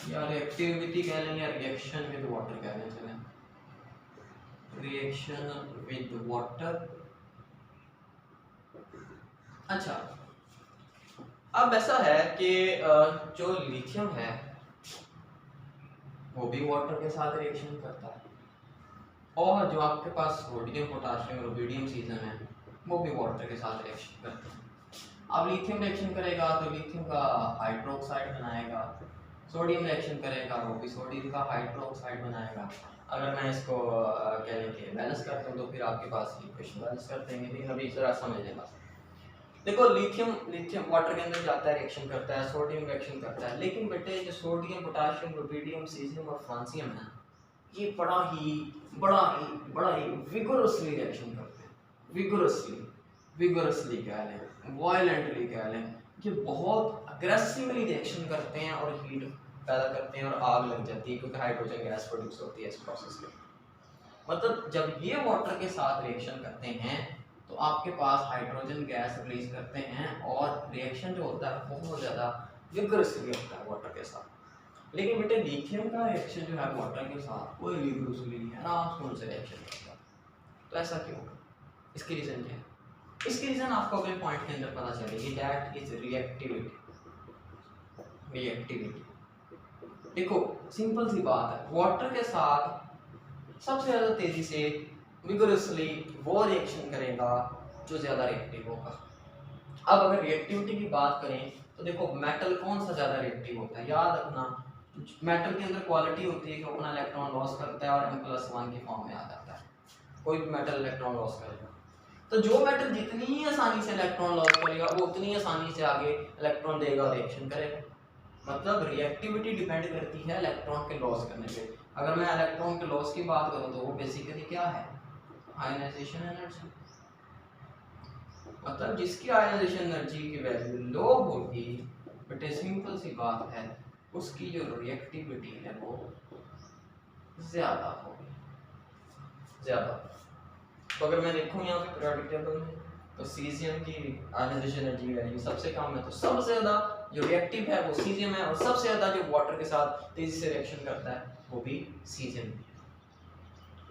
या रिएक्टिविटी कह लें या रिएक्शन विद वाटर कह लें, चलें रिएक्शन विद वाटर। अच्छा अब ऐसा है कि जो लिथियम है वो भी वाटर के साथ रिएक्शन करता है, और जो आपके पास सोडियम पोटाशियम रुबिडियम सीजन है वो भी वाटर के साथ रिएक्शन करते हैं। अब लिथियम रिएक्शन करेगा तो लिथियम का हाइड्रोक्साइड बनाएगा, सोडियम रिएक्शन करेगा वो भी सोडियम का हाइड्रोक्साइड बनाएगा। अगर मैं इसको कहने के बैलेंस करता हूँ तो फिर आपके पास इक्वेशन बैलेंस कर देंगे, लेकिन अभी जरा समझ लें बस। देखो लिथियम वाटर के अंदर जाता है, रिएक्शन करता है, सोडियम रिएक्शन करता है, लेकिन बेटे जो सोडियम पोटाशियम रुबिडियम सीजियम और फ्रांसियम है ये बड़ा ही विगोरसली रिएक्शन करते हैं, विगोरसली कह लें, वायलेंटली कह लें, ये बहुत अग्रेसिवली रिएक्शन करते हैं और हीट पैदा करते हैं और आग लग जाती है, क्योंकि हाइड्रोजन गैस प्रोड्यूस होती है इस प्रोसेस में। मतलब जब ये वाटर के साथ रिएक्शन करते हैं तो आपके पास हाइड्रोजन गैस रिलीज करते हैं और रिएक्शन जो होता है बहुत ज़्यादा विगोरसली होता है वाटर के साथ। लेकिन बेटे लिथियम का रिएक्शन जो है वाटर के साथ कोई विगोरसली नहीं है, आराम से रिएक्शन करता है। तो ऐसा क्यों? इसकी रीज़न क्या है? इसकी रीज़न आपको अगले पॉइंट के अंदर पता चलेगी, दैट इज रिएक्टिविटी। देखो सिंपल सी बात है, वाटर के साथ सबसे ज़्यादा तेज़ी से विगोरसली वो रिएक्शन करेगा जो ज़्यादा रिएक्टिव होगा। अब अगर रिएक्टिविटी की बात करें तो देखो मेटल कौन सा ज़्यादा रिएक्टिव होता है, याद रखना मेटल के अंदर क्वालिटी होती है कि अपना इलेक्ट्रॉन लॉस करता है और M+1 की फॉर्म में आ जाता है, कोई भी मेटल इलेक्ट्रॉन लॉस करेगा। तो जो मेटल जितनी ही आसानी से इलेक्ट्रॉन लॉस करेगा वो उतनी आसानी से आगे इलेक्ट्रॉन देगा और रिएक्शन करेगा। मतलब रिएक्टिविटी डिपेंड करती है इलेक्ट्रॉन के लॉस करने पे। अगर मैं इलेक्ट्रॉन के लॉस की बात करूं तो वो बेसिकली क्या है, आयनाइजेशन एनर्जी। मतलब जिसकी आयनाइजेशन एनर्जी की वैल्यू लो होगी, बट सिंपल सी बात है उसकी जो रिएक्टिविटी है वो ज्यादा होगी, ज्यादा। तो अगर मैं देखूं यहाँ पे पीरियोडिक टेबल में तो सीजियम की आयनाइजेशन एनर्जी वैल्यू सबसे कम है, तो सबसे ज्यादा जो रिएक्टिव है वो सीजियम है, और सबसे ज्यादा जो वाटर के साथ तेजी से रिएक्शन करता है वो भी सीजियम है।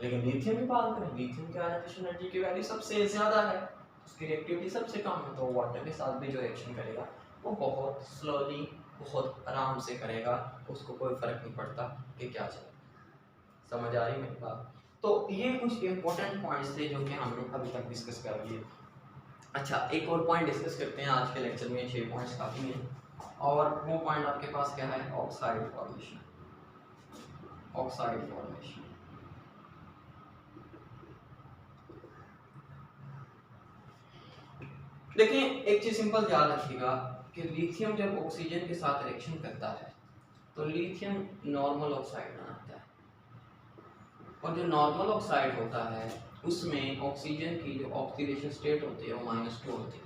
लेकिन लिथियम की बात करें, लिथियम की आयनाइजेशन एनर्जी की वैल्यू सबसे ज्यादा है, उसकी रिएक्टिविटी सबसे कम है, तो वाटर के साथ भी जो रिएक्शन करेगा वो बहुत स्लोली, बहुत आराम से करेगा, उसको कोई फर्क नहीं पड़ता कि क्या चले। समझ आ रही मेरी बात? तो ये कुछ इंपॉर्टेंट पॉइंट्स थे जो कि हमने अभी तक डिस्कस कर लिए। अच्छा एक और पॉइंट डिस्कस करते हैं आज के लेक्चर में, 6 पॉइंट्स काफ़ी हैं, और वो पॉइंट आपके पास क्या है, ऑक्साइड फॉर्मेशन। ऑक्साइड फॉर्मेशन देखिए एक चीज सिंपल याद रखिएगा कि लिथियम जब ऑक्सीजन के साथ रिएक्शन करता है तो लिथियम नॉर्मल ऑक्साइड बनाता है, और जो नॉर्मल ऑक्साइड होता है उसमें ऑक्सीजन की जो ऑक्सीडेशन स्टेट होती है वो -2 होती है।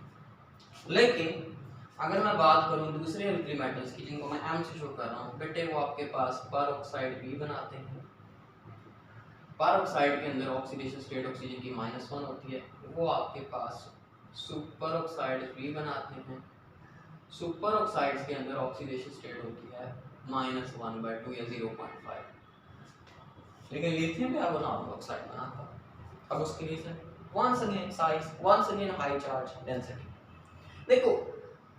लेकिन अगर मैं बात करूं दूसरे अल्कली मेटल्स की जिनको मैं M से शो कर रहा हूं, बेटे वो आपके पास पर ऑक्साइड भी बनाते हैं। पर ऑक्साइड के अंदर ऑक्सीडेशन स्टेट ऑक्सीजन की -1 होती है, वो आपके पास सुपर ऑक्साइड भी बनाते हैं। सुपर ऑक्साइड्स के अंदर ऑक्सीडेशन स्टेट होती है -1/2 या 0.5, लेकिन लिथियम क्या नॉर्मल ऑक्साइड बनाता है। अब उसके reason once again size, once again high charge density. देखो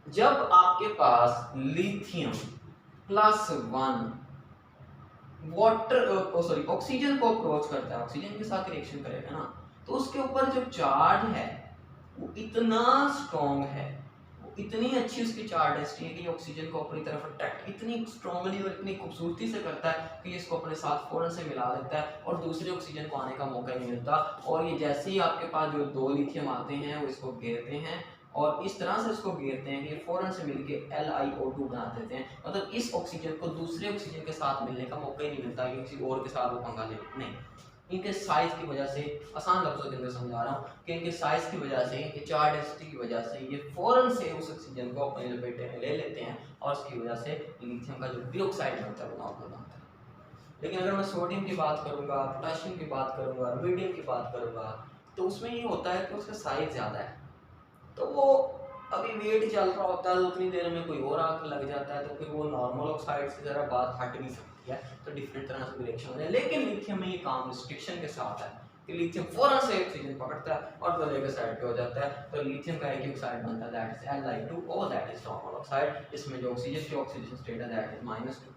जब आपके पास लिथियम +1 वाटर ऑक्सीजन को अप्रोच करता है, ऑक्सीजन के साथ रिएक्शन करेगा ना, तो उसके ऊपर जो चार्ज है वो इतना स्ट्रॉन्ग है, वो इतनी अच्छी उसकी चार्ज डेंसिटी है कि ये ऑक्सीजन को अपनी तरफ अट्रैक्ट इतनी स्ट्रांगली और इतनी खूबसूरती से करता है कि इसको अपने साथ फ़ौरन से मिला देता है और दूसरे ऑक्सीजन को आने का मौका ही नहीं मिलता। और ये जैसे ही आपके पास जो 2 लिथियम आते हैं वो इसको घेरते हैं और इस तरह से इसको घेरते हैं कि ये फ़ौरन से मिलके LiO2 बना देते हैं। मतलब इस ऑक्सीजन को दूसरे ऑक्सीजन के साथ मिलने का मौका ही नहीं मिलता कि किसी और के साथ वो पंगा ले, नहीं। इनके साइज़ की वजह से, आसान लफ्ज़ों के अंदर समझा रहा हूँ कि इनके साइज़ की वजह से, इनके चार्ज डेंसिटी की वजह से ये फ़ौरन से उस ऑक्सीजन को अपने लपेटे में ले लेते हैं और उसकी वजह से लिथियम का जो डाइऑक्साइड बनता है वो नॉर्मल बनता है। लेकिन अगर मैं सोडियम की बात करूँगा, पोटेशियम की बात करूँगा, रुबिडियम की बात करूँगा, तो उसमें ये होता है कि उसका साइज़ ज़्यादा है, तो वो अभी वेट चल रहा होता है तो उतनी देर में कोई और आग लग जाता है, तो फिर वो नॉर्मल ऑक्साइड से ज़रा बात हट भी सकती है, तो डिफरेंट तरह से रिएक्शन होते हैं। लेकिन लिथियम में ये काम रिस्ट्रिक्शन के साथ है कि लिथियम फ़ौरन से ऑक्सीजन पकड़ता है और तो लेकर साइड पे हो जाता है, तो लिथियम का एक ऑक्साइड बनता है दैट इज Li2 और दैट इज नॉर्मल ऑक्साइड। इसमें जो ऑक्सीजन की ऑक्सीजन स्टेट है दैट इज -2।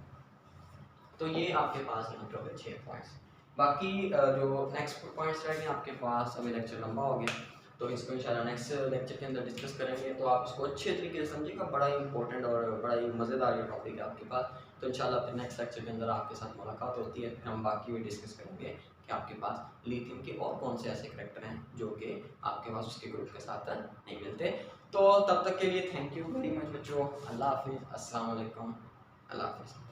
तो ये आपके पास यहाँ पे हो गए 6 पॉइंट्स। बाकी जो नेक्स्ट पॉइंट्स रहेंगे आपके पास, अभी लेक्चर लंबा हो गया तो इसको इंशाल्लाह नेक्स्ट लेक्चर के अंदर डिस्कस करेंगे, तो आप इसको अच्छे तरीके से समझिएगा। बड़ा ही इंपॉर्टेंट और बड़ा ही मज़ेदार ये टॉपिक है आपके पास। तो इंशाल्लाह फिर नेक्स्ट लेक्चर के अंदर आपके साथ मुलाकात होती है, फिर हम बाकी भी डिस्कस करेंगे कि आपके पास लिथियम के और कौन से ऐसे करैक्टर हैं जो कि आपके पास उसके ग्रुप के साथ नहीं मिलते। तो तब तक के लिए थैंक यू वेरी मच बच्चों। अल्लाह हाफिज़, अस्सलाम वालेकुम, अल्लाह हाफिज़।